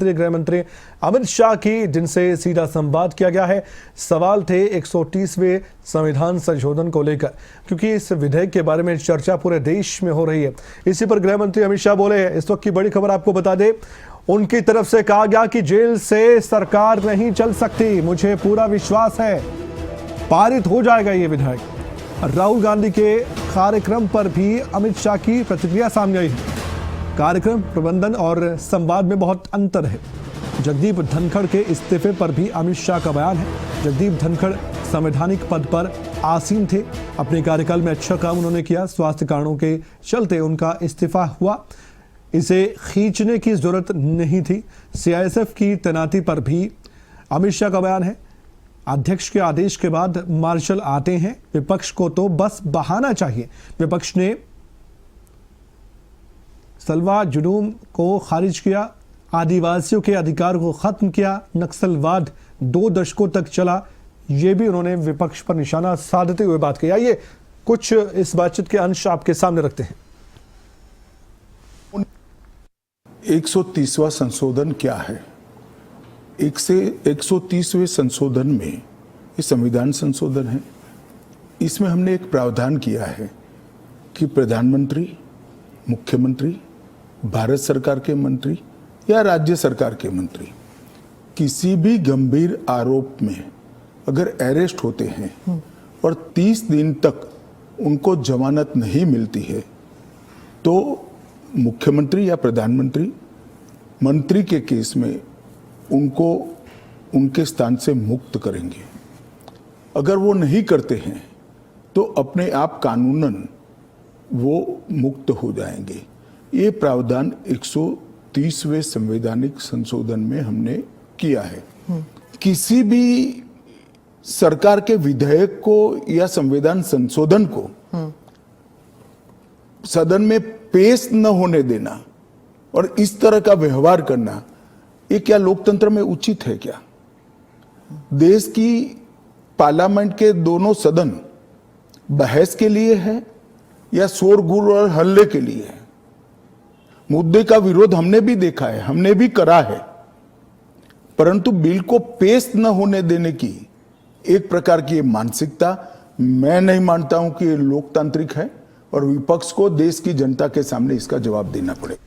गृह मंत्री अमित शाह की, जिनसे सीधा संवाद किया गया है। सवाल थे 130वें संविधान संशोधन को लेकर, क्योंकि इस विधेयक के बारे में चर्चा पूरे देश में हो रही है। इसी पर गृह मंत्री अमित शाह बोले। इस वक्त की बड़ी खबर आपको बता दें, उनकी तरफ से कहा गया कि जेल से सरकार नहीं चल सकती, मुझे पूरा विश्वास है पारित हो जाएगा ये विधेयक। राहुल गांधी के कार्यक्रम पर भी अमित शाह की प्रतिक्रिया सामने आई है। कार्यक्रम प्रबंधन और संवाद में बहुत अंतर है। जगदीप धनखड़ के इस्तीफे पर भी अमित शाह का बयान है। जगदीप धनखड़ संवैधानिक पद पर आसीन थे, अपने कार्यकाल में अच्छा काम उन्होंने किया, स्वास्थ्य कारणों के चलते उनका इस्तीफा हुआ, इसे खींचने की जरूरत नहीं थी। सीआईएसएफ की तैनाती पर भी अमित शाह का बयान है। अध्यक्ष के आदेश के बाद मार्शल आते हैं, विपक्ष को तो बस बहाना चाहिए। विपक्ष ने सलवा जुलूम को खारिज किया, आदिवासियों के अधिकार को खत्म किया, नक्सलवाद 2 दशकों तक चला, ये भी उन्होंने विपक्ष पर निशाना साधते हुए बात की। आइए कुछ इस बातचीत के अंश आपके सामने रखते हैं। 130वां संशोधन क्या है? 130वें संशोधन में ये संविधान संशोधन है। इसमें हमने एक प्रावधान किया है कि प्रधानमंत्री, मुख्यमंत्री, भारत सरकार के मंत्री या राज्य सरकार के मंत्री किसी भी गंभीर आरोप में अगर अरेस्ट होते हैं और 30 दिन तक उनको जमानत नहीं मिलती है, तो मुख्यमंत्री या प्रधानमंत्री मंत्री के केस में उनको उनके स्थान से मुक्त करेंगे। अगर वो नहीं करते हैं तो अपने आप कानूनन वो मुक्त हो जाएंगे। ये प्रावधान 130वें संवैधानिक संशोधन में हमने किया है। किसी भी सरकार के विधेयक को या संविधान संशोधन को सदन में पेश न होने देना और इस तरह का व्यवहार करना, ये क्या लोकतंत्र में उचित है? क्या देश की पार्लियामेंट के दोनों सदन बहस के लिए है या शोरगुल और हल्ले के लिए है? मुद्दे का विरोध हमने भी देखा है, हमने भी करा है, परंतु बिल को पेश न होने देने की एक प्रकार की मानसिकता मैं नहीं मानता हूं कि ये लोकतांत्रिक है और विपक्ष को देश की जनता के सामने इसका जवाब देना पड़ेगा।